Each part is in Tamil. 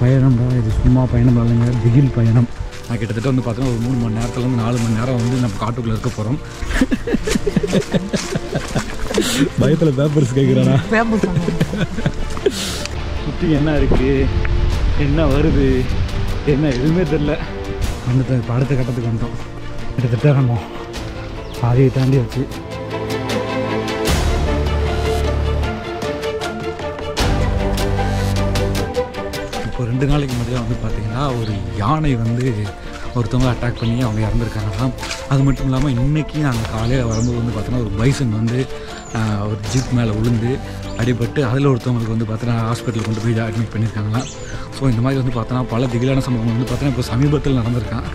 பயணம்டா, இது சும்மா பயணம் இல்லைங்க, திகில் பயணம். நான் கிட்டத்தட்ட வந்து பார்த்தீங்கன்னா ஒரு 3 மணி நேரத்துலேருந்து 4 மணி நேரம் வந்து நம்ம காட்டுக்குள்ளே இருக்க போகிறோம். பயத்தில் பேப்பர்ஸ் கேட்குறானா? சுற்றி என்ன இருக்குது, என்ன வருது, என்ன எதுவுமே தெரில. வந்துட்டு இப்போ அடுத்த கட்டத்துக்கு வந்துட்டோம். கிட்டத்தட்ட நம்ம பாதியை தாண்டி வச்சு இப்போ 2 நாளைக்கு முன்னாடியே வந்து பார்த்திங்கன்னா ஒரு யானை வந்து ஒருத்தவங்க அட்டாக் பண்ணி அவங்க இறந்துருக்காங்களாம். அது மட்டும் இல்லாமல் இன்றைக்கி நாங்கள் காலையில் வரும்போது வந்து பார்த்தோன்னா ஒரு பைசன் வந்து ஒரு ஜீப் மேலே விழுந்து அடிபட்டு அதில் ஒருத்தவங்களுக்கு வந்து பார்த்தோன்னா ஹாஸ்பிட்டலுக்கு கொண்டு போய் அட்மிட் பண்ணியிருக்காங்களாம். ஸோ இந்த மாதிரி வந்து பார்த்தோன்னா பல திகிலான சம்பவங்கள் வந்து பார்த்தோன்னா இப்போ சமீபத்தில் நடந்திருக்கான்.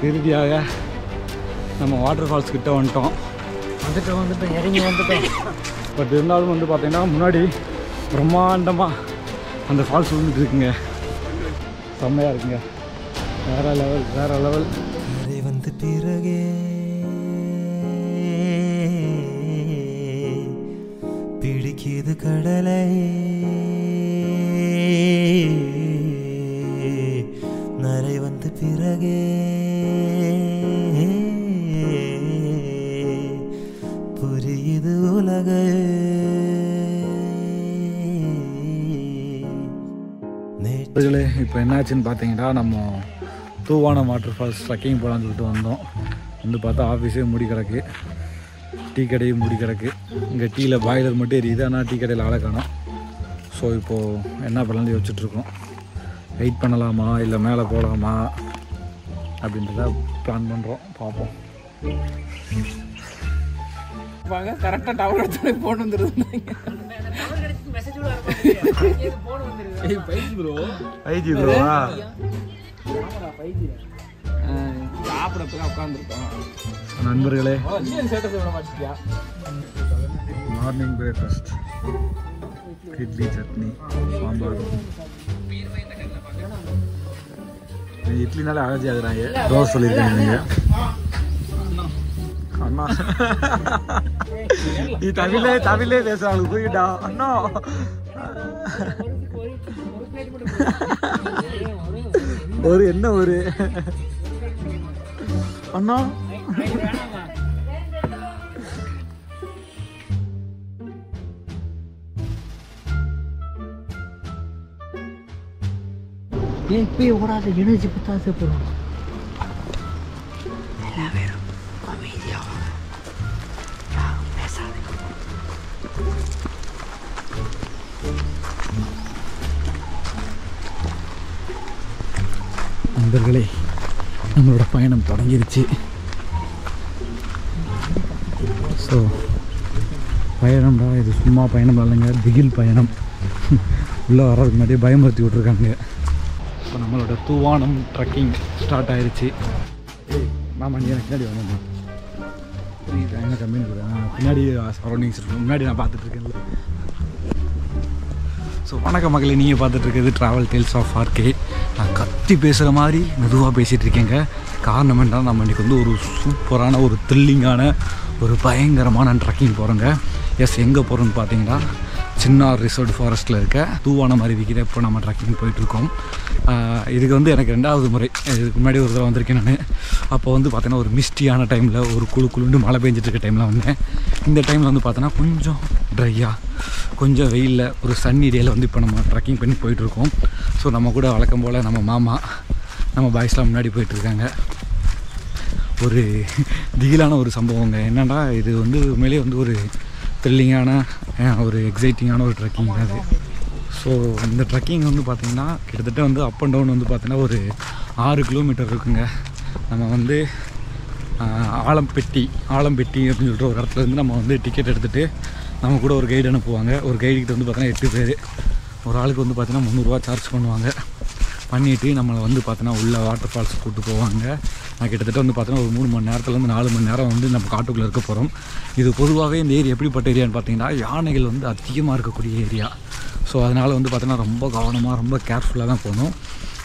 இறுதியாக நம்ம வாட்டர் ஃபால்ஸ் கிட்டே வந்துட்டோம் இறங்கி வந்துட்டோம். பட் இருந்தாலும் வந்து பார்த்திங்கன்னா முன்னாடி பிரம்மாண்டமாக அந்த ஃபால்ஸ் விழுந்துட்டு இருக்குங்க. செம்மையாக இருக்குங்க, வேற லெவல் வேற லெவல். அதை வந்து பிறகே பிடிக்குது கடலை, நரை வந்து பிறகே புரியுது உலக. இப்போ என்னாச்சுன்னு பார்த்தீங்கன்னா நம்ம தூவானம் வாட்டர் ஃபால்ஸ் ட்ரக்கிங் போகலான்னு சொல்லிட்டு வந்தோம். வந்து பார்த்தா ஆஃபீஸே மூடி கிடக்கு, டீ கடையும் மூடி கிடக்கு. இங்கே டீயில் பாய்லர் மட்டும் எரியுது, ஆனால் டீ கடையில் ஆளை காணோம். ஸோ இப்போது என்ன பண்ணலான்னு யோசிச்சுட்ருக்கோம். வெயிட் பண்ணலாமா இல்லை மேலே போகலாமா அப்படின்றத பிளான் பண்ணுறோம். பார்ப்போம். கரெக்டாக டவர் எடுத்து போன் வந்துருது. நண்பர்களே, மார்னிங் பிரேக்ஃபாஸ்ட் இட்லி சட்னி சாம்பார். இட்லினாலே அலர்ஜி ஆகுறாங்க. தோசை சொல்லியிருக்காங்க அண்ணா. நீ தமிழே பேசுறாங்க புரியுடா அண்ணா. ஒரு என்ன ஒரு அண்ணா போய் ஓடாத, எனர்ஜி பத்தாது போகிறோம். நண்பர்களே, நம்மளோட பயணம் தொடங்கிருச்சு. ஸோ பயணம்டா, இது சும்மா பயணம் இல்லைங்க, திகில் பயணம். உள்ளே வர்றதுக்கு முன்னாடியே பயமுறுத்தி விட்ருக்காங்க. இப்போ நம்மளோட தூவானம் ட்ரக்கிங் ஸ்டார்ட் ஆயிடுச்சு. மாமா நீ எனக்கு பின்னாடி வாங்கம்மா. எங்கே கம்மின்னு கொடுக்குறேன், பின்னாடி சரௌண்டிங்ஸ் இருக்கும், முன்னாடி நான் பார்த்துட்ருக்கேன்ல. ஸோ வணக்கம் மகளே, நீங்கள் பார்த்துட்ருக்கிறது ட்ராவல் டேல்ஸ் ஆஃப் ஆர்கே. நான் கத்தி பேசுகிற மாதிரி மெதுவாக பேசிகிட்டு இருக்கேங்க. காரணம் என்னன்னா, நம்ம இன்றைக்கி வந்து ஒரு சூப்பரான ஒரு த்ரில்லிங்கான ஒரு பயங்கரமான ட்ரக்கிங் போகிறோங்க. எஸ், எங்கே போகிறோன்னு பார்த்தீங்கன்னா சின்னார் ரிசர்வ் ஃபாரஸ்ட்டில் இருக்க தூவானம் அருவிக்கு இப்போ நம்ம ட்ரக்கிங் போயிட்டுருக்கோம். இதுக்கு வந்து எனக்கு 2வது முறை. இதுக்கு முன்னாடி ஒரு தடவை வந்திருக்கேன் நான். அப்போ வந்து பார்த்தீங்கன்னா ஒரு மிஸ்டியான டைமில், ஒரு குளுண்டு மழை பெஞ்சிட்டு இருக்க டைமில் வந்தேன். இந்த டைமில் வந்து பார்த்தோன்னா கொஞ்சம் ட்ரையாக, கொஞ்சம் வெயிலில், ஒரு சன் ஏரியாவில் வந்து இப்போ நம்ம ட்ரக்கிங் பண்ணி போயிட்டுருக்கோம். ஸோ நம்ம கூட வழக்கம் போல் நம்ம மாமா, நம்ம பாய்ஸ்லாம் முன்னாடி போயிட்டுருக்காங்க. ஒரு திகிலான ஒரு சம்பவங்க. என்னென்னா, இது வந்து உண்மையிலே வந்து ஒரு த்ரில்லிங்கான ஒரு எக்ஸைட்டிங்கான ஒரு ட்ரக்கிங் அது. ஸோ இந்த ட்ரக்கிங் வந்து பார்த்திங்கன்னா கிட்டத்தட்ட வந்து அப் அண்ட் டவுன் வந்து பார்த்திங்கன்னா ஒரு 6 கிலோமீட்டர் இருக்குங்க. நம்ம வந்து ஆலம்பெட்டி அப்படின்னு சொல்லிட்டு ஒரு இடத்துல இருந்து நம்ம வந்து டிக்கெட் எடுத்துகிட்டு நம்ம கூட ஒரு கைடு அனுப்புவாங்க. ஒரு கைடுக்கிட்ட வந்து பார்த்தீங்கன்னா 8 பேர், ஒரு ஆளுக்கு வந்து பார்த்தீங்கன்னா 300 ரூபா சார்ஜ் பண்ணுவாங்க. பண்ணிவிட்டு நம்மளை வந்து பார்த்தோன்னா உள்ள வாட்டர் ஃபால்ஸ் கூப்பிட்டு போவாங்க. நான் கிட்டத்தட்ட வந்து பார்த்தோன்னா ஒரு 3 மணி நேரத்துலேருந்து 4 மணி நேரம் வந்து நம்ம காட்டுக்குள்ளே இருக்க போகிறோம். இது பொதுவாகவே இந்த ஏரியா எப்படிப்பட்ட ஏரியான்னு பார்த்தீங்கன்னா, யானைகள் வந்து அதிகமாக இருக்கக்கூடிய ஏரியா. ஸோ அதனால் வந்து பார்த்தோன்னா ரொம்ப கவனமாக, ரொம்ப கேர்ஃபுல்லாக தான் போகணும்.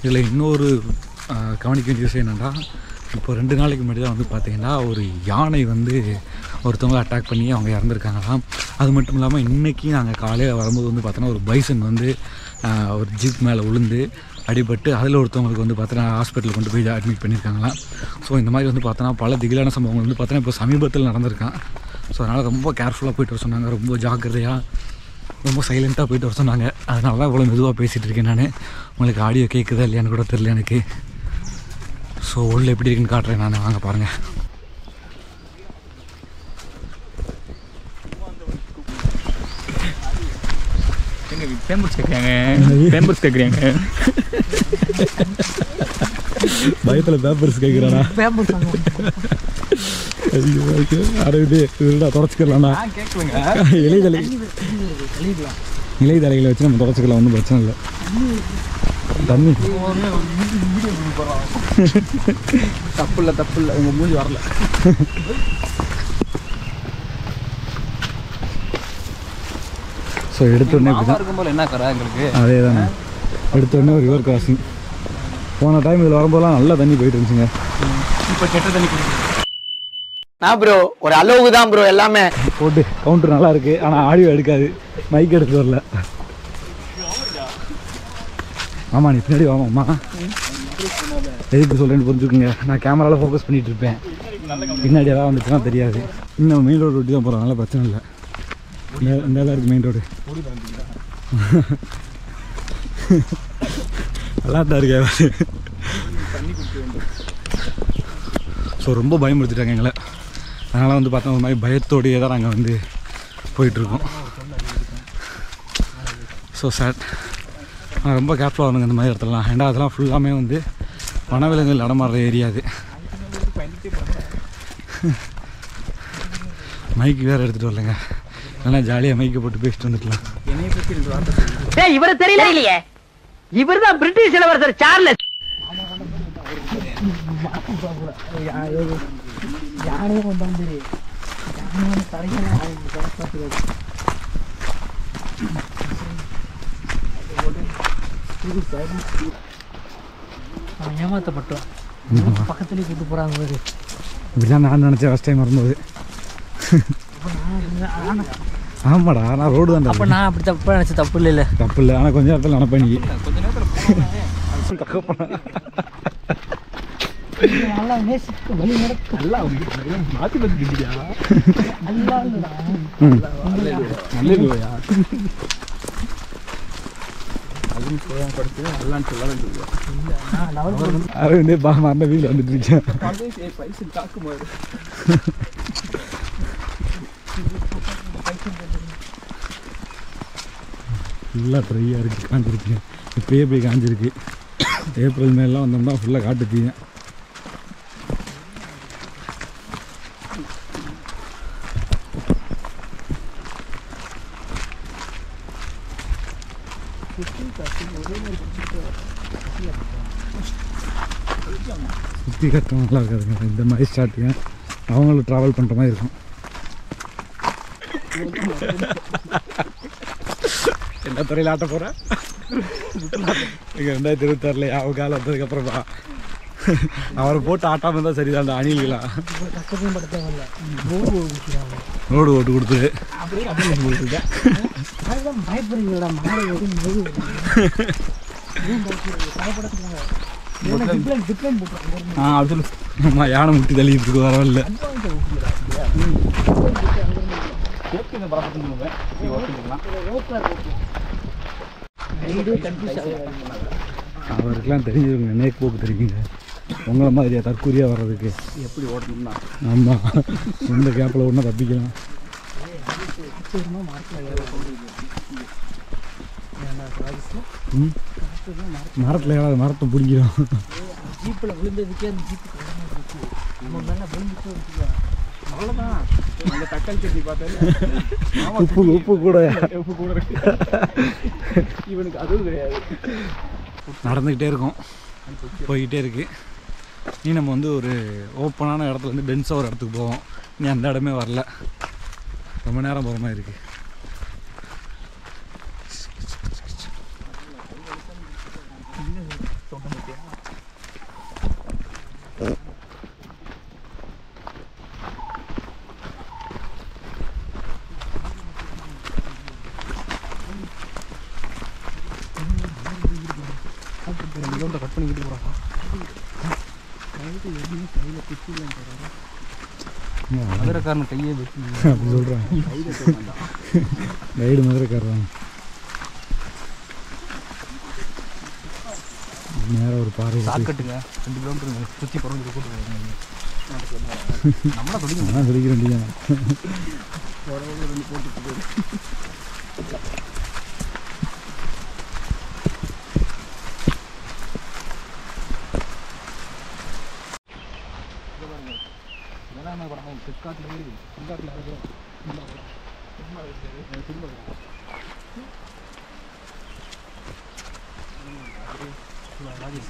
இதில் இன்னொரு கவனிக்க வேண்டிய விஷயம் என்னென்னா, இப்போ 2 நாளைக்கு முன்னாடி தான் வந்து பார்த்திங்கன்னா ஒரு யானை வந்து ஒருத்தவங்க அட்டாக் பண்ணி அவங்க இறந்துருக்காங்களாம். அது மட்டும் இல்லாமல் இன்றைக்கி நாங்கள் காலையில் வரும்போது வந்து பார்த்தோன்னா ஒரு பைசன் வந்து ஒரு ஜீப் மேலே விழுந்து அடிபட்டு அதில் ஒருத்தவங்களுக்கு வந்து பார்த்தோன்னா ஹாஸ்பிட்டலுக்கு கொண்டு போய் அட்மிட் பண்ணியிருக்காங்களாம். ஸோ இந்த மாதிரி வந்து பார்த்தோன்னா பல திகிலான சம்பவங்கள் வந்து பார்த்தோன்னா இப்போ சமீபத்தில் நடந்திருக்கான். ஸோ அதனால் ரொம்ப கேர்ஃபுல்லாக போயிட்டு வர சொன்னாங்க, ரொம்ப ஜாக்கிரதையாக ரொம்ப சைலண்ட்டாக போயிட்டு வர சொன்னாங்க. அதனால தான் இவ்வளோ மெதுவாக பேசிகிட்டு இருக்கேன் நான். உங்களுக்கு ஆடியோ கேட்குதா இல்லையான்னு கூட தெரியல எனக்கு. ஸோ உள்ள எப்படி இருக்குன்னு காட்டுறேன் நான், வாங்க பாருங்கள். பயத்தில் பேப்பர்ஸ் கேட்குறானா? அரவிந்து தொடச்சிக்கலாம்ண்ணா. இலைதலைகளை வச்சு நம்ம தொடச்சிக்கலாம், ஒன்றும் பிரச்சனை இல்லை. தண்ணி தப்பு இல்லை உங்கள் மூஞ்சி வரல. ஸோ எடுத்தோடனே இருக்கும்போது என்ன கரை எங்களுக்கு அதே தானே. எடுத்தோடனே ஒரு ரிவர் கிராசிங். போன டைம் இதில் வரும்போதெல்லாம் நல்லா தண்ணி போயிட்டு இருந்துச்சுங்க. இப்போ கெட்ட தண்ணி நான் ப்ரோ ஒரு அளவுக்கு தான் ப்ரோ எல்லாமே போட்டு கவுண்டர் நல்லா இருக்கு. ஆனால் ஆடியோ எடுக்காது, மைக் எடுத்து வரல. ஆமாம் நீ பின்னாடி வாமாம்மா. எதுக்கு சொல்கிறேன்னு புரிஞ்சுக்குங்க. நான் கேமராவில் ஃபோக்கஸ் பண்ணிகிட்டு இருப்பேன், பின்னாடி எதாவது வந்துச்சுன்னா தெரியாது. இன்னும் மெயின் ரோடு ஒட்டி தான் போகிறோம், அதனால பிரச்சனை இல்லை. இந்த இடம் இருக்குது மெயின் ரோடு, நல்லா தான் இருக்கு. ஸோ ரொம்ப பயமுறுத்திட்டாங்க எங்களை. அதனால் வந்து பார்த்தா ஒரு மாதிரி பயத்தோடையே தான் நாங்கள் வந்து போயிட்டுருக்கோம். So sad. ரொம்ப கேர்ஃபுல்லாக வரணுங்க இந்த மாதிரி இடத்துலலாம். ஏன்னா அதெல்லாம் ஃபுல்லாமே வந்து வனவிலங்குகள் நடமாடுற ஏரியாது. மைக்கு வேறு எடுத்துகிட்டு வரலைங்க, நல்லா ஜாலியாக மைக்கை போட்டு பேசிட்டு வந்துக்கலாம். இவரு தெரியலையே, இவர் தான் பிரிட்டிஷ் இளவரசர் சார்லஸ். ஏமாத்தப்பட்டோம், பக்கத்துலேயே கூட்டு போகிறாங்க. இப்படிதான் நான் நினச்சேன் ஃபஸ்ட் டைம் வரும்போது. ஆமாடா, நான் ரோடு தான். அப்போ நான் அப்படி தப்பாக நினச்சேன். தப்பு இல்லை தப்பு இல்லை, ஆனால் கொஞ்சம் நேரத்தில் நினைப்பேன் நீ. நல்லா வழி நடக்க நல்லா மாற்றி பார்த்துக்கிட்டியா? அரவிந்தே மரண வீட்டில் வந்துட்டு இருக்கேன். ஃபுல்லாக ட்ரையாக இருக்குது, காஞ்சிருக்கு. இப்போயே போய் காஞ்சிருக்கு. ஏப்ரல் மேலாம் வந்தோம்னா ஃபுல்லாக காட்டுத்தீங்க. சுற்றி கட்டம் நல்லா இருக்காதுங்க. இந்த மாதிரி ஸ்டார்டிங்க அவங்களும் ட்ராவல் பண்ணுற மாதிரி இருக்கும். என்ன துறையில் ஆட்ட போகிறேன் இங்கே 2026 அவங்க காலம் வந்ததுக்கப்புறமா அவரை போட்டு ஆட்டாமல் இருந்தால் சரிதான். அந்த அணில்களா ரோடு ஓட்டு கொடுத்துரு. ஆமா, யானை முட்டி தள்ளிட்டு இருக்கு, வரவில்லை. அவருக்கெல்லாம் தெரிஞ்சுருங்க, நேக் போக்கு தெரியுங்க. உங்களை மாதிரியா தற்கூரியாக வர்றதுக்கு எப்படி ஓட்டணும்னா? ஆமாம், இந்த கேப்பில் ஒன்றா தப்பிக்கலாம். மரத்தில் ஏதாவது மரத்தை பிடிக்கிறோம். ஜீப்பில் விழுந்ததுக்கே அந்த ஜீப்பு நம்ம மேலே விழுந்துட்டு அவ்வளோதான். அந்த தக்காளி சட்னி பார்த்தா உப்பு கூட இருக்கு. இவனுக்கு அதுவும் கிடையாது. நடந்துக்கிட்டே இருக்கும், போய்கிட்டே இருக்கு. நீ நம்ம வந்து ஒரு ஓப்பனான இடத்துல வந்து டென்ஸாக ஒரு இடத்துக்கு போவோம். நீ அந்த இடமே வரல, ரொம்ப நேரம் போகிற மாதிரி இருக்குது. கட் பண்ணிக்கிட்டு போகிறாங்க. மதுரைக்காரன் கையே வச்சு அப்படி சொல்கிறேன். கைடு மதுரைக்காரன் நேரம் ஒரு பாறை கட்டுங்க 2 கிலோமீட்டர் சுற்றி பிறந்து கூட்டு நம்மளா சொல்லிக்க வேண்டியதான்.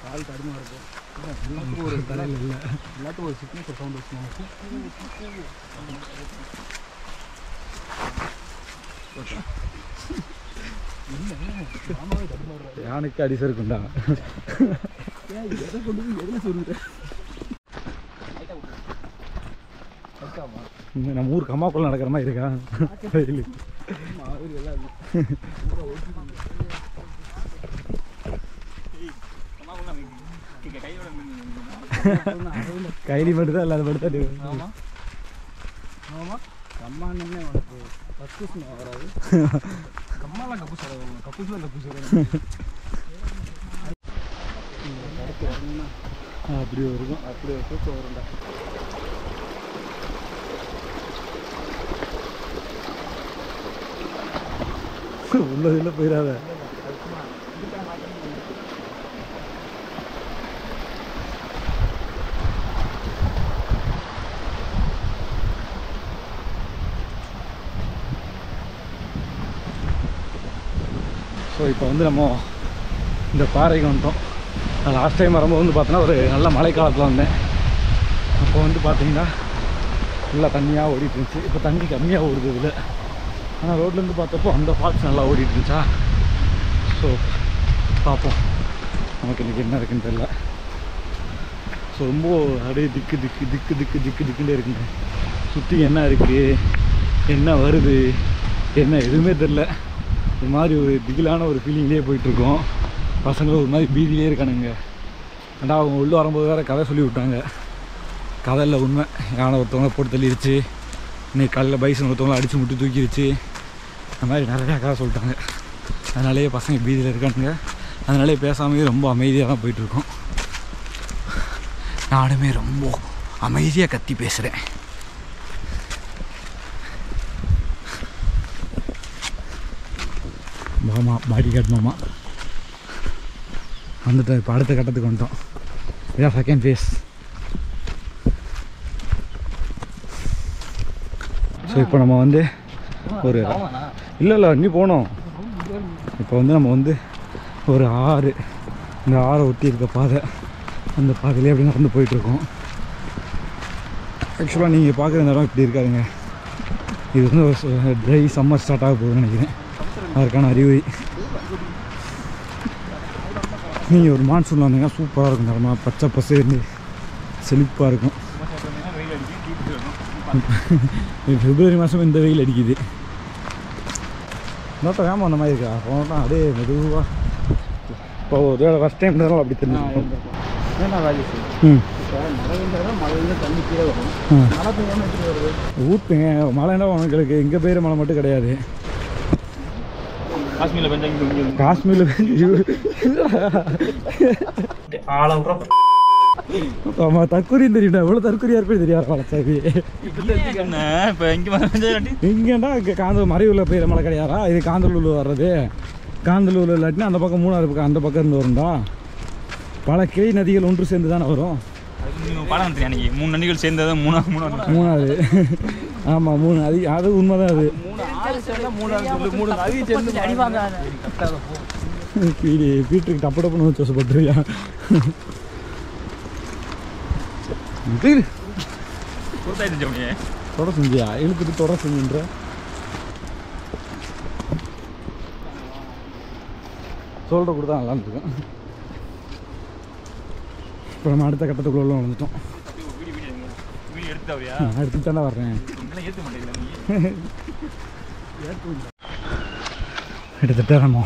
கால் கடுமையாக இருக்கும். ஒரு தலையில் இல்லை, எல்லாத்துக்கும் ஒரு சிக்னேச்சர் சவுண்ட் வச்சு யானைக்கு அடிசை இருக்குண்டா. எதை கொண்டு போய் எதில் சொல்லுறேன். நம்ம ஊருக்கு அம்மாக்குள்ள நடக்கிற மாதிரி இருக்கா? கைலி மட்டும்தான் இல்லாத படுத்தாடி. கம்மானே உனக்கு கக்கூஸ் வராது. கம்மாலாம் கக்கூஸ் வராது, கக்கூஸ்லாம் கக்கூஸ் வராது. அப்படி இருக்கும், அப்படி ஒரு தூக்கம் வரும்டா. உள்ளதில் போயிடாத. ஸோ இப்போ வந்து நம்ம இந்த பாறைக்கு வந்துட்டோம். நான் லாஸ்ட் டைம் வரும்போது வந்து பார்த்தோன்னா ஒரு நல்ல மழைக்காலத்தில் வந்தேன். அப்போ வந்து பார்த்தீங்கன்னா நல்லா தண்ணியாக ஓடிட்டு இருந்துச்சு. இப்போ தண்ணி கம்மியாக ஓடுது இதில். ஆனால் ரோட்லேருந்து பார்த்தப்போ அந்த ஃபால்ஸ் நல்லா ஓடிட்டு இருந்துச்சா. ஸோ பார்ப்போம் நமக்கு இன்றைக்கி என்ன இருக்குன்னு தெரியல. ஸோ ரொம்ப அப்படியே திக்கு திக்கு திக்கு திக்கு திக்கு திக்குன்னே இருக்குங்க. சுற்றி என்ன இருக்குது, என்ன வருது, என்ன எதுவுமே தெரில. ஒரு மாதிரி ஒரு திகிலான ஒரு ஃபீலிங்லேயே போயிட்டுருக்கோம். பசங்களும் ஒரு மாதிரி பீதியிலே இருக்கானுங்க. ஏன்னா அவங்க உள்ளே வரும்போது வேறு கதை சொல்லி விட்டாங்க. கதையில் உண்மை. யானை ஒருத்தவங்க போட்டு தள்ளிடுச்சு, இன்னைக்கு காலையில் பைசன் ஒருத்தவங்களை அடித்து முட்டி தூக்கிடுச்சு, அந்த மாதிரி நிறையா கதை சொல்லிட்டாங்க. அதனாலேயே பசங்க பீதியில் இருக்கானுங்க. அதனாலே பேசாமையே ரொம்ப அமைதியாக தான் போயிட்டுருக்கோம். நானுமே ரொம்ப அமைதியாக கத்தி பேசுகிறேன். மாமா பாடி கார்டு மாமா வந்துட்டோம். இப்போ அடுத்த கட்டத்துக்கு வந்துட்டோம். இதான் செகண்ட் ஃபேஸ். ஸோ இப்போ நம்ம வந்து ஒரு இல்லை இன்னி போனோம். இப்போ வந்து நம்ம வந்து ஒரு ஆறு, இந்த ஆறை ஒட்டி இருக்க பாதை, அந்த பாதையிலே அப்படி நடந்து போயிட்டுருக்கோம். ஆக்சுவலாக நீங்கள் பார்க்குற இந்த இடம் இப்படி இருக்காதுங்க. இது வந்து ஒரு ட்ரை சம்மர் ஸ்டார்ட் ஆக போகுதுன்னு நினைக்கிறேன். அதற்கான அறிகுறி. நீங்கள் ஒரு மான்சூனில் வந்தீங்கன்னா சூப்பராக இருக்கும். நிலமா பச்சை பசேர்ந்து செழிப்பாக இருக்கும். பிப்ரவரி மாதம் இந்த வெயில் அடிக்குது. இன்னொருத்த வேமா அந்த மாதிரி இருக்கா? போனால் அப்படியே மெதுவாக. இப்போ ஒரு ஃபஸ்ட் டைம் இருந்தாலும் அப்படி தெரிஞ்சுருக்கோம். தண்ணி கீழே வரும். மழை பெய்யாமல் எப்படி வருது? ஊற்றுங்க. மழைன்னா உங்களுக்கு எங்கள் பேர் மழை மட்டும் கிடையாது. காஷ்மீரில் பெஞ்சாங்க. காஷ்மீரில் ஆமாம், தற்கொலையும் தெரியும்டா. எவ்வளோ தற்கொலையாக இருப்பே தெரியாது. வளர்ச்சாவி இப்போ இங்கேண்டா காந்தூர் மறைவில் பெய்கிற மழை கிடையாதா? இது காந்தலூரில் வர்றது. காந்தலூரில் இல்லாட்டினா அந்த பக்கம் மூணாறு பக்கம், அந்த பக்கம் இருந்து வரும்டா. பல கிளை நதிகள் ஒன்று சேர்ந்து தானே வரும். பாடம் அன்றைக்கி 3 நதிகள் சேர்ந்தது மூணாறு. ஆமாம், 3 அது அது உண்மைதான். அது வீட்டுக்கு டப்பு டப்புன்னு வச்சுப்பட்டுருவியா? தொட செஞ்சியா? இழுத்துட்டு தொட செஞ்சுன்ற சொல்கிற கூட தான் நல்லா இருந்துருக்கும். இப்போ நம்ம அடுத்த கட்டத்துக்குள்ள வந்துட்டோம். எடுத்து தானே வர்றேன். கிட்டத்தட்ட நம்ம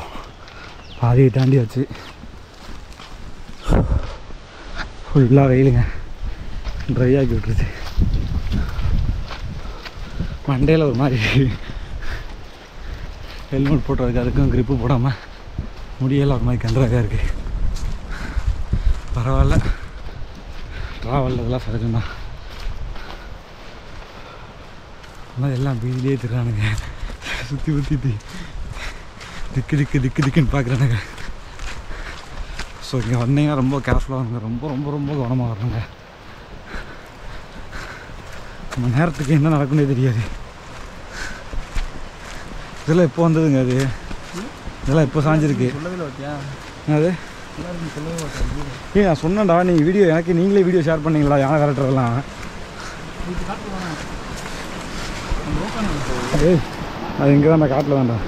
பாதியை தாண்டி வச்சு ஃபுல்லாக வெயிலுங்க, ட்ரை ஆக்கி விட்டுருச்சு. மண்டையில் ஒரு மாதிரி ஹெல்மெட் போட்டுறதுக்கு அதுக்கும் க்ரிப்பு போடாமல் முடியெல்லாம் ஒரு மாதிரி கன்றாக இருக்குது. பரவாயில்ல, ட்ராவலில் இதெல்லாம் சகஜம்தான். ஆனால் எல்லாம் பீதிலே திருறானுங்க, சுற்றி ஊற்றி திக்கு திக்கு திக்கு திக்குன்னு பார்க்குறானுங்க. ஸோ இங்கே வந்தீங்கன்னா ரொம்ப கேர்ஃபுல்லாக வருங்க, ரொம்ப ரொம்ப ரொம்ப கவனமாக வரணுங்க. நம்ம நேரத்துக்கு என்ன நடக்குன்னே தெரியாது. இதெல்லாம் எப்போ வந்ததுங்க? அது இதெல்லாம் எப்போ சாஞ்சிருக்கு அது? நான் சொன்னேன்டா, நீங்கள் வீடியோ எனக்கு நீங்களே வீடியோ ஷேர் பண்ணீங்களா யானை விரட்டுறதெல்லாம்? அது இங்கே தான் காட்டில் தான்டா.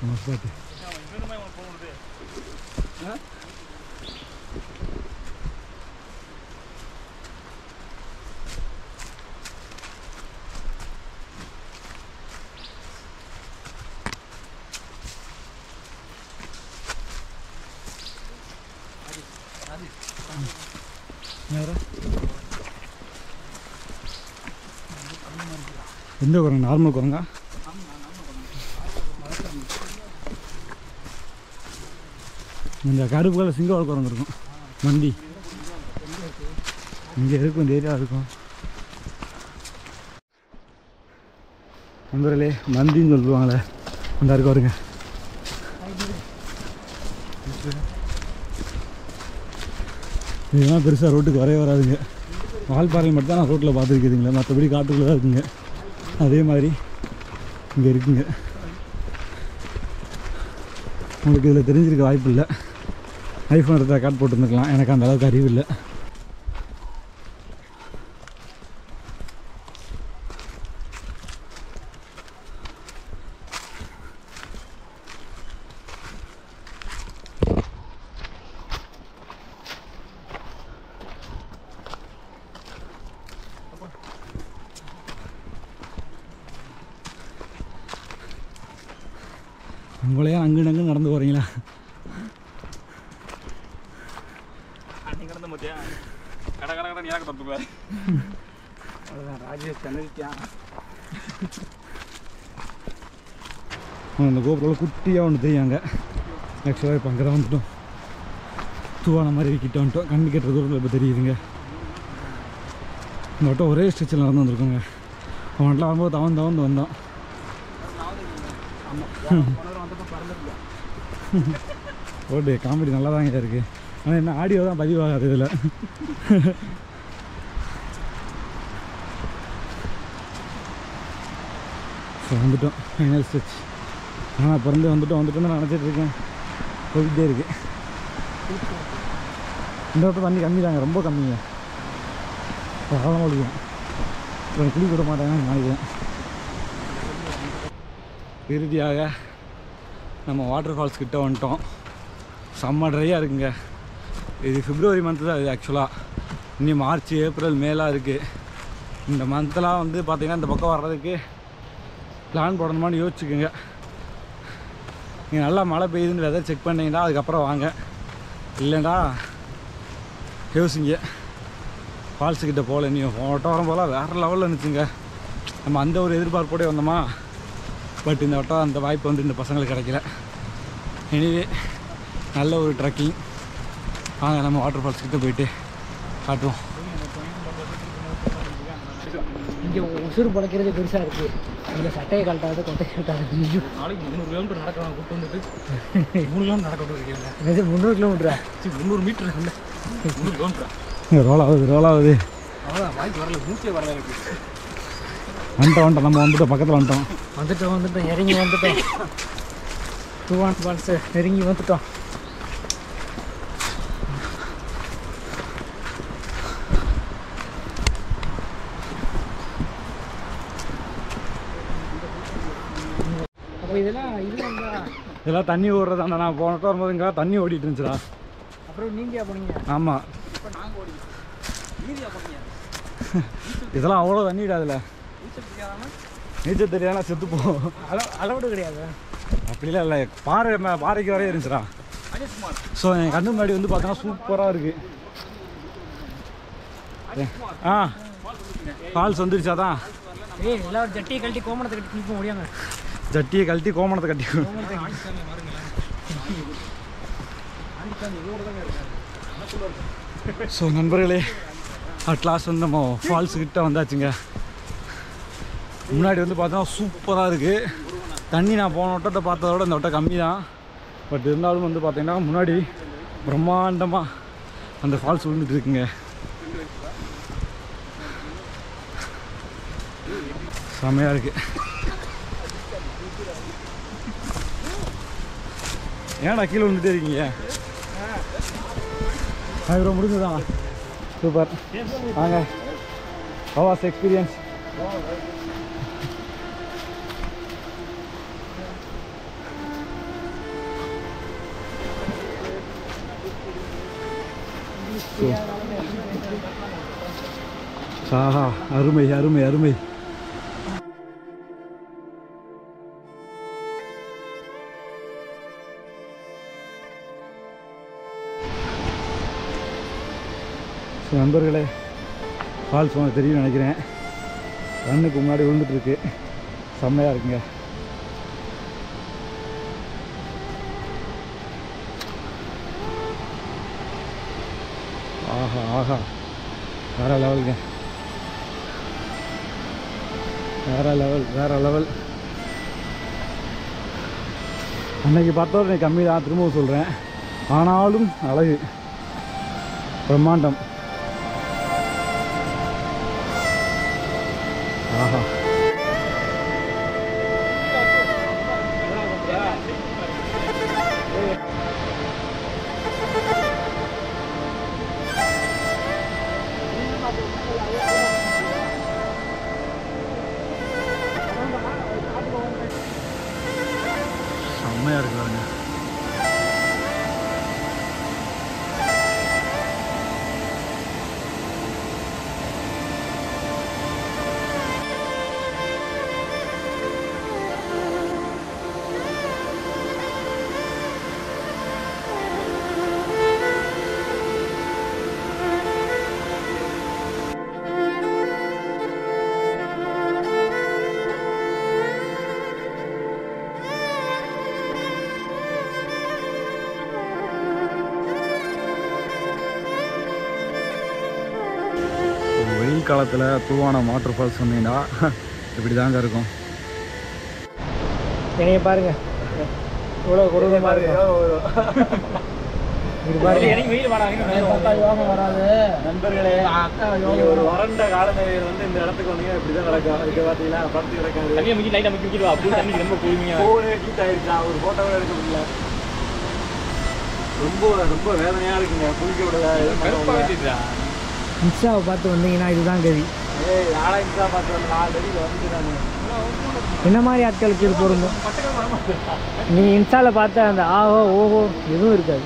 Masbate. எந்த குரங்கு? நார்மல் குரங்கா? இந்த கருப்பு கலர் சிங்கவால் குரங்கு இருக்கும், மந்தி இங்கே இருக்கும், இந்த ஏரியா இருக்கும். நண்பர்களே, மந்தின்னு சொல்லுவாங்களே அந்த இருக்கு வருங்க. இதெல்லாம் பெருசாக ரோட்டுக்கு வரவே வராதுங்க. வால்பாறையில் மட்டும் தான் நான் ரோட்டில் பார்த்துருக்குதுங்களே, மற்றபடி காட்டுக்குள்ளே தான் இருக்குங்க. அதே மாதிரி இங்கே இருக்குங்க. உங்களுக்கு இதில் தெரிஞ்சிருக்க வாய்ப்பு இல்லை. ஐஃபோன் எடுத்து ரெக்கார்ட் போட்டுருந்துக்கலாம், எனக்கு அந்த அளவுக்கு அறிவு இல்லை. உங்களையே அங்கு அங்கு நடந்து போகிறீங்களா? அந்த கோபுரம் குட்டியாக ஒன்று தெரியாங்க. ஆக்சுவலாக இப்போ அங்கே தான் வந்துட்டோம், தூவான மாதிரி கிட்ட வந்துட்டோம். கண்ணு கட்டுற தூரத்தில் இப்போ தெரியுதுங்க. இந்த வட்டம் ஒரே ஸ்ட்ரெச்சில் நடந்து வந்திருக்கோங்க. அவன்லாம் வரும்போது தவந்து வந்தோம். ஓட்டு காமெடி நல்லா தாங்க இருக்குது. ஆனால் என்ன ஆடியோ தான் பதிவாகாது இதில். ஸோ வந்துட்டோம், ஃபைனல் ஸ்டெச். ஆனால் பிறந்து வந்துட்டோம்னு நினச்சிட்டு இருக்கேன். போயிட்டே இருக்கு. இந்த வட்டம் தண்ணி கம்மி தாங்க, ரொம்ப கம்மிங்க. அதெல்லாம் ஒழிக்கும், இப்போ குளிக்க விட மாட்டாங்கன்னு நினைக்கிறேன். இறுதியாக நம்ம வாட்டர் ஃபால்ஸ் கிட்ட வந்துட்டோம். செம்ம ட்ரையாக இருக்குங்க. இது பிப்ரவரி மந்த்து தான் இது ஆக்சுவலாக. இன்னும் மார்ச் ஏப்ரல் மேலாம் இருக்குது. இந்த மந்த்தெலாம் வந்து பார்த்திங்கன்னா இந்த பக்கம் வர்றதுக்கு பிளான் போடணுமான்னு யோசிச்சுக்கோங்க. நீங்கள் நல்லா மழை பெய்யுதுன்னு வெதர் செக் பண்ணிங்கன்னா அதுக்கப்புறம் வாங்க. இல்லைண்டா யோசிங்க. ஃபால்ஸுக்கிட்ட போகல, நீ வட்டம் வரும் போல் வேறு லெவலில் இருந்துச்சுங்க. நம்ம அந்த ஒரு எதிர்பார்ப்போடே வந்தோமா, பட் இந்த வட்டம் அந்த வாய்ப்பு வந்து இந்த பசங்களுக்கு கிடைக்கல. எனிவே நல்ல ஒரு ட்ரக்கிங். வாங்க நம்ம வாட்டர் ஃபால்ஸ் கிட்ட போயிட்டு காட்டுவோம். இங்கே உசுறு பழைக்கிறது பெருசாக இருக்குது. இங்கே சட்டையை கழட்டாது, கொட்டையை கழட்டாது. நாளைக்கு 300 கிலோமீட்டர் நடக்கலாம், கூட்டு வந்துட்டு 3 கிலோமீட்டர் நடக்க விட்டுருக்கீங்க. 300 கிலோமீட்டரா? 300 மீட்டர் இல்லை, 300 கிலோமீட்டரா? ரோல் ஆகுது. அவ்வளோதான், வாய்ப்பு வரல, மூச்சே வரல இருக்கு. வந்துட்டோம், நம்ம வந்துட்டோம், பக்கத்தில் வந்துட்டோம், இறங்கி வந்துட்டோம். டூவான் ஃபால்ஸு நெருங்கி வந்துட்டோம். இதெல்லாம் தண்ணி ஓடுறதாண்டா. நான் போனட்டு வரும்போது இங்கே தண்ணி ஓடிட்டு இருந்துச்சுடா. அப்புறம் நீங்கள் போனீங்க? ஆமாம். இப்போ நாங்கள் ஓடி நீதியாக போனீங்க. இதெல்லாம் அவ்வளோ தண்ணிடா. அதில் நீச்சல் தெரியாதுனா செத்துப்போம். அளவுடு கிடையாது. அப்படிலாம் இல்லை, பாறைக்கு வரையே இருந்துச்சுடா. ஸோ என் கண்ணு முன்னாடி வந்து பார்த்தோன்னா சூப்பராக இருக்குது. ஃபால்ஸ் வந்துருச்சாதான். எல்லாரும் ஜட்டியை கழட்டி கோமணத்தை கட்டி குளிப்ப முடியாங்க. ஜட்டியை கழட்டி கோமணத்தை கட்டி. ஸோ நண்பர்களே, அட்லாஸ்ட் வந்து நம்ம ஃபால்ஸு கிட்ட வந்தாச்சுங்க. முன்னாடி வந்து பார்த்தோன்னா சூப்பராக இருக்குது. தண்ணி நான் போன வட்டத்தை பார்த்ததோட இந்த வட்டம் கம்மி தான். பட் இருந்தாலும் வந்து பார்த்தீங்கன்னா முன்னாடி பிரம்மாண்டமாக அந்த ஃபால்ஸ் விழுந்துட்டு இருக்குங்க. செம்மையாக இருக்குது. ஏன்டா கீழே விழுந்துட்டே இருக்கீங்க? அது முடிஞ்சுதான். சூப்பர். வாங்க, ஹவாஸ் எக்ஸ்பீரியன்ஸ். ஆஹா, அருமை அருமை அருமை. நண்பர்களே, ஃபால்ஸ் உங்களுக்கு தெரியும் நினைக்கிறேன். கண்ணுக்கு முன்னாடி விழுந்துட்டுருக்கு. செம்மையாக இருக்குங்க. ஆஹா ஆஹா, வேற லெவலுங்க. வேற லெவல் வேற லெவல். அன்னைக்கு பார்த்தோம் நீ கம்மி தான், திரும்பவும் சொல்கிறேன். ஆனாலும் அழகு, பிரம்மாண்டம். ஆஹா, செம்மையாக இருக்கு பாருங்க. வெயில் காலத்தில் தூவான வாட்டர் ஃபால்ஸ் வந்தீங்கன்னா இப்படி தாங்க இருக்கும். என்னைய பாருங்க, இவ்வளோ கொடுக்க பாருங்க. இது பாருங்க, எனக்கு வெயில் வராது நண்பர்களே. ஒரு வறண்ட காலநிலையில் வந்து இந்த இடத்துக்கு வந்தீங்கன்னா இப்படி தான் நடக்கும். அதுக்கு பார்த்தீங்கன்னா படுத்து கிடக்காது. தண்ணியை முக்கி லைட்டாக முக்கி முக்கிடுவா. அப்படி தண்ணி ரொம்ப குளிமையாக ஃபோனு ஹீட் ஆகிடுச்சா, ஒரு ஃபோட்டோவே எடுக்க முடியல. ரொம்ப ரொம்ப வேதனையாக இருக்குங்க. குளிக்க விடல. இன்ஸ்டாவை பார்த்து வந்தீங்கன்னா இதுதான் கதி. நானும் இன்ஸ்டா பார்த்து வந்து 4 அடியில் வந்து நான் என்ன மாதிரி ஆட்களுக்கு இது பொருந்தும். நீ இன்ஸ்டாவில் பார்த்த அந்த ஆஹோ ஓஹோ எதுவும் இருக்காது.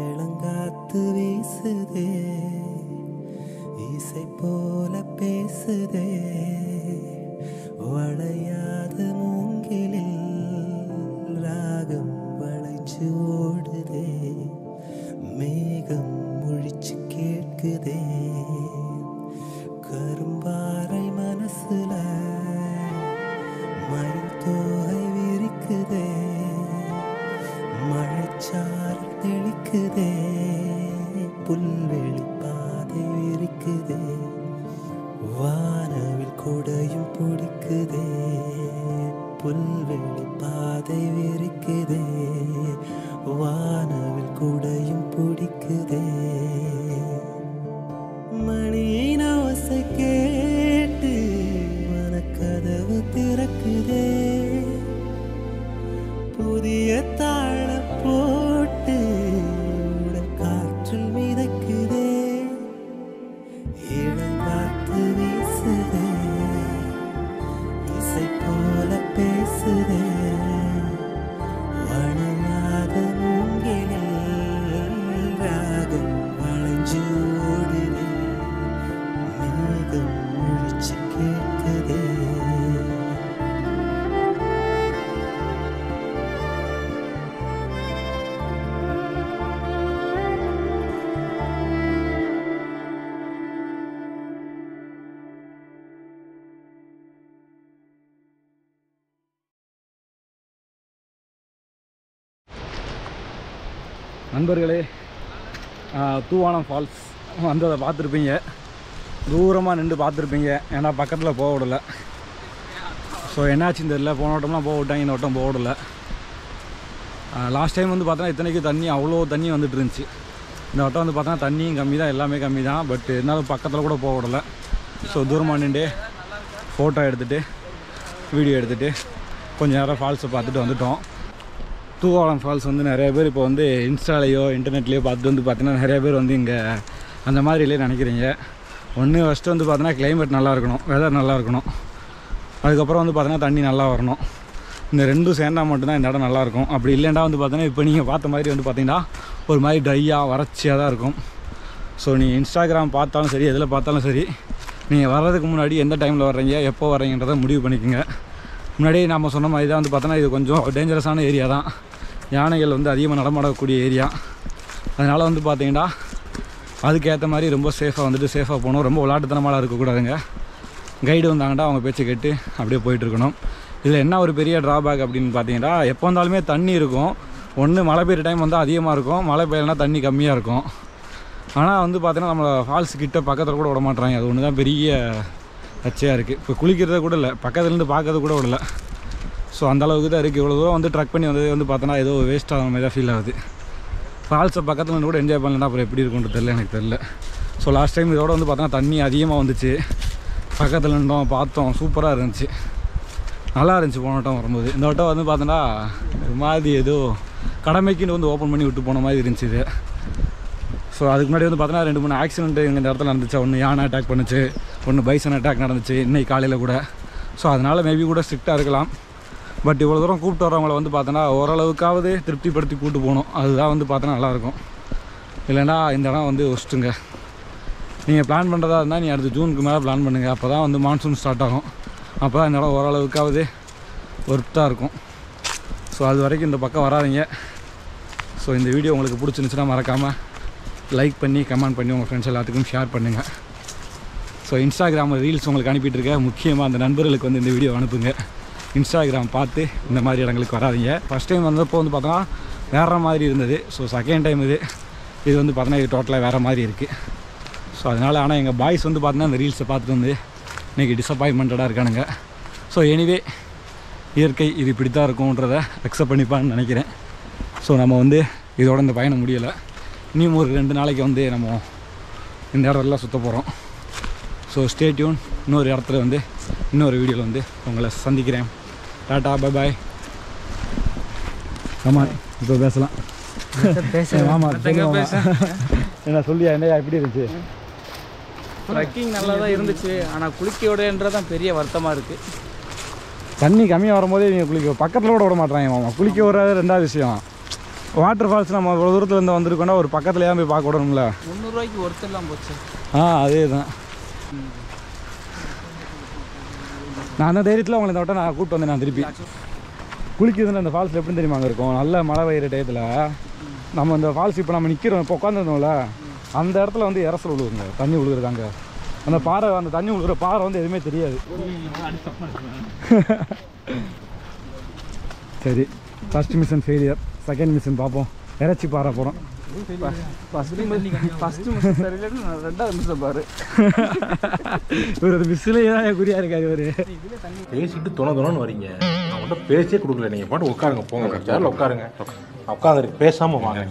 இளங்காத்து வீசுதே, இசை போல பேசுதே, வளையாத மூங்கிலில் ராகம் வளைச்சு ஓடுதே, மேகம் முழிச்சு கேட்குதே, கரும்பாறை மனசுல மயில் தோகை விரிக்குதே, மழைச்சாறு தெளிக்குதே, புல்வெளி பாதை விரிக்குதே, வானவில் கொடையும் பிடிக்குதே, புல்வெளி பாதை விரிக்குதே, வானவில் கொடையும் பிடிக்குதே, மணியின் ஓசை கேட்டு மனக்கதவு திறக்குதே, புதிய தாழ போட்டு உடல் காற்றில் மிதக்குதே, இளம் காத்து வீச நண்பர்களே, தூவானம் ஃபால்ஸ் வந்து அதை பார்த்துருப்பீங்க, தூரமாக நின்று பார்த்துருப்பீங்க. ஏன்னா பக்கத்தில் போக விடலை. ஸோ என்னாச்சுன்னு தெரியல, போன வட்டம்லாம் போக விட்டாங்க, இந்த வட்டம் போக விடலை. லாஸ்ட் டைம் வந்து பார்த்தோன்னா இத்தனைக்கு தண்ணி அவ்வளோ தண்ணி வந்துட்டு இருந்துச்சு. இந்த வட்டம் வந்து பார்த்தோன்னா தண்ணியும் கம்மி தான், எல்லாமே கம்மி தான். பட் இருந்தாலும் பக்கத்தில் கூட போக விடலை. ஸோ தூரமாக நின்று ஃபோட்டோ எடுத்துகிட்டு வீடியோ எடுத்துகிட்டு கொஞ்சம் நேரம் ஃபால்ஸை பார்த்துட்டு வந்துட்டோம். தூவானம் ஃபால்ஸ் வந்து நிறைய பேர் இப்போ வந்து இன்ஸ்டாலேயோ இன்டர்நெட்லேயோ பார்த்துட்டு வந்து பார்த்தீங்கன்னா நிறைய பேர் வந்து இங்கே அந்த மாதிரிலே நினைக்கிறீங்க. ஒன்று ஃபஸ்ட்டு வந்து பார்த்தீங்கன்னா கிளைமேட் நல்லா இருக்கணும், வெதர் நல்லா இருக்கணும். அதுக்கப்புறம் வந்து பார்த்தீங்கன்னா தண்ணி நல்லா வரணும். இந்த ரெண்டும் சேர்ந்தால் மட்டும்தான் இந்த இடம் நல்லாயிருக்கும். அப்படி இல்லைண்டா வந்து பார்த்தீங்கன்னா இப்போ நீங்கள் பார்த்த மாதிரி வந்து பார்த்தீங்கன்னா ஒரு மாதிரி ட்ரையாக வறட்சியாக தான் இருக்கும். ஸோ நீங்கள் இன்ஸ்டாகிராம் பார்த்தாலும் சரி, எதில் பார்த்தாலும் சரி, நீங்கள் வர்றதுக்கு முன்னாடி எந்த டைமில் வர்றீங்க, எப்போ வர்றீங்கன்றதை முடிவு பண்ணிக்கோங்க. முன்னாடியே நம்ம சொன்ன மாதிரி தான் வந்து பார்த்தோன்னா இது கொஞ்சம் டேஞ்சரஸான ஏரியா தான். யானைகள் வந்து அதிகமாக நடமாடக்கூடிய ஏரியா. அதனால் வந்து பார்த்தீங்கன்னா அதுக்கேற்ற மாதிரி ரொம்ப சேஃபாக போகணும். ரொம்ப விளையாட்டுத்தனமாக இருக்கக்கூடாதுங்க. கைடு வந்தாங்கன்னா அவங்க பேச்சை கேட்டு அப்படியே போயிட்டுருக்கணும். இதில் என்ன ஒரு பெரிய ட்ராபேக் அப்படின்னு பார்த்தீங்கன்னா, எப்போ வந்தாலுமே தண்ணி இருக்கும். ஒன்று மழை பெய்யுற டைம் வந்து அதிகமாக இருக்கும், மழை பெய்யலைன்னா தண்ணி கம்மியாக இருக்கும். ஆனால் வந்து பார்த்தீங்கன்னா நம்மளை ஃபால்ஸ் கிட்ட பக்கத்தில் கூட விட மாட்டாங்க. அது ஒன்று தான் பெரிய கச்சையாக இருக்குது. இப்போ குளிக்கிறத கூட இல்லை, பக்கத்துலேருந்து பார்க்கறது கூட விடலை. ஸோ அந்தளவுக்கு தான் இருக்குது. இவ்வளோ தூரம் வந்து ட்ரக் பண்ணி வந்தது வந்து பார்த்தோன்னா ஏதோ வேஸ்ட் ஆகிற மாதிரி தான் ஃபீல் ஆகுது. ஃபால்ஸை பக்கத்தில் இருந்து கூட என்ஜாய் பண்ணலன்னா அப்புறம் எப்படி இருக்கும்னு தெரில, எனக்கு தெரில. ஸோ லாஸ்ட் டைம் இதோட வந்து பார்த்தோன்னா தண்ணி அதிகமாக வந்துச்சு. பக்கத்தில் இருந்தோம், பார்த்தோம், சூப்பராக இருந்துச்சு, நல்லா இருந்துச்சு போன வட்டம் வரும்போது. இந்த வட்டம் வந்து பார்த்தோன்னா ஒரு மாதிரி ஏதோ கடமைக்குன்னு வந்து ஓப்பன் பண்ணி விட்டு போன மாதிரி இருந்துச்சு இது. ஸோ அதுக்கு முன்னாடி வந்து பார்த்தோன்னா 2-3 ஆக்சிடென்ட்டு இந்த இடத்துல நடந்துச்சு. ஒன்று யானை அட்டாக் பண்ணுச்சு, ஒன்று பைசன் அட்டாக் நடந்துச்சு இன்றைக்கி காலையில் கூட. ஸோ அதனால் மேபி கூட ஸ்ட்ரிக்டாக இருக்கலாம். பட் இவ்வளோ தூரம் கூப்பிட்டு வரவங்கள வந்து பார்த்தோன்னா ஓரளவுக்காவது திருப்திப்படுத்தி கூப்பிட்டு போகணும். அதுதான் வந்து பார்த்தோன்னா நல்லாயிருக்கும். இல்லைன்னா இந்த இடம் வந்து ஒஸ்ட்டுங்க. நீங்கள் பிளான் பண்ணுறதா இருந்தால் நீ அடுத்த ஜூனுக்கு மேலே பிளான் பண்ணுங்கள். அப்போ தான் வந்து மான்சூன் ஸ்டார்ட் ஆகும். அப்போ தான் இந்த இடம் ஓரளவுக்காவது ஒர்த்தாக இருக்கும். ஸோ அது வரைக்கும் இந்த பக்கம் வராதிங்க. ஸோ இந்த வீடியோ உங்களுக்கு பிடிச்சிருந்துச்சுன்னா மறக்காமல் லைக் பண்ணி கமெண்ட் பண்ணி உங்கள் ஃப்ரெண்ட்ஸ் எல்லாத்துக்கும் ஷேர் பண்ணுங்கள். ஸோ இன்ஸ்டாகிராமில் ரீல்ஸ் உங்களுக்கு அனுப்பிட்டுருக்கேன். முக்கியமாக அந்த நண்பர்களுக்கு வந்து இந்த வீடியோ அனுப்புங்க. இன்ஸ்டாகிராம் பார்த்து இந்த மாதிரி இடங்களுக்கு வராதிங்க. ஃபஸ்ட் டைம் வந்தப்போ வந்து பார்த்தோன்னா வேறு மாதிரி இருந்தது. ஸோ செகண்ட் டைம் இது வந்து பார்த்தோன்னா இது டோட்டலாக வேறு மாதிரி இருக்குது. ஸோ அதனால் ஆனால் எங்கள் பாய்ஸ் வந்து பார்த்தோன்னா இந்த ரீல்ஸை பார்த்துட்டு வந்து இன்றைக்கி டிசப்பாயின்மெண்ட்டாக இருக்கானுங்க. ஸோ எனிவே இயற்கை இது இப்படி தான் இருக்கும்ன்றதை அக்செப்ட் பண்ணிப்பான்னு நினைக்கிறேன். ஸோ நம்ம வந்து இதோட இந்த பயணம் முடியலை. இன்னும் ஒரு 2 நாளைக்கு வந்து நம்ம இந்த இடத்துலாம் சுற்ற போகிறோம். So stay tune. இன்னொரு இடத்துல வந்து இன்னொரு வீடியோவில் வந்து உங்களை சந்திக்கிறேன். Tata, bye bye. ஆமாம், இப்போ பேசலாம். ஆமாம், என்ன சொல்லியா, என்னையா எப்படி இருந்துச்சு? ட்ரக்கிங் நல்லா தான் இருந்துச்சு. ஆனால் குளிக்கோடன்றதான் பெரிய வருத்தமாக இருக்குது. தண்ணி கம்மியாக வரும்போதே நீங்கள் குளிக்க பக்கத்தில் கூட விட மாட்டாங்க மாமா. குளிக்க விடுறது 2வது விஷயம். வாட்டர் ஃபால்ஸ் நம்ம இவ்வளோ தூரத்துலேருந்து வந்திருக்கோன்னா ஒரு பக்கத்துலையா போய் பார்க்க விடணும்ல. 300 ரூபாய்க்கு ஒருத்தெல்லாம் போச்சு. அதே தான். நான் அந்த தைரியத்தில் உங்களை இந்த வட்டம் நான் கூப்பிட்டு வந்தேன். நான் திருப்பி குளிக்கிறதுன்னு அந்த ஃபால்ஸில் எப்படி தெரியுமா அங்கே இருக்கும், நல்ல மழை பெய்கிற டயத்தில் நம்ம இந்த ஃபால்ஸ் இப்போ நம்ம நிற்கிறோம், இப்போ உட்காந்துருந்தோம்ல அந்த இடத்துல வந்து இறசல் விழுகுங்க, தண்ணி விழுகுறது. அங்கே அந்த பாறை, அந்த தண்ணி விழுகிற பாறை வந்து எதுவுமே தெரியாது. சரி, first mission failure, second mission பார்ப்போம். இறச்சி பாறை போகிறோம். ஃபஸ்ட்டு மிஷன் சரியில்லைன்னு 2வது மிஷன் பாரு. இவர் மிஸ்ஸிலேயே தான் குறியா இருக்காரு. இவர் பேசிட்டு துணை வரீங்க. நான் மட்டும் பேசியே கொடுக்கல. நீங்கள் பாட்டு உட்காருங்க, போங்க, சேரில் உட்காருங்க. உட்காந்துருக்கு, பேசாமல் வாங்க.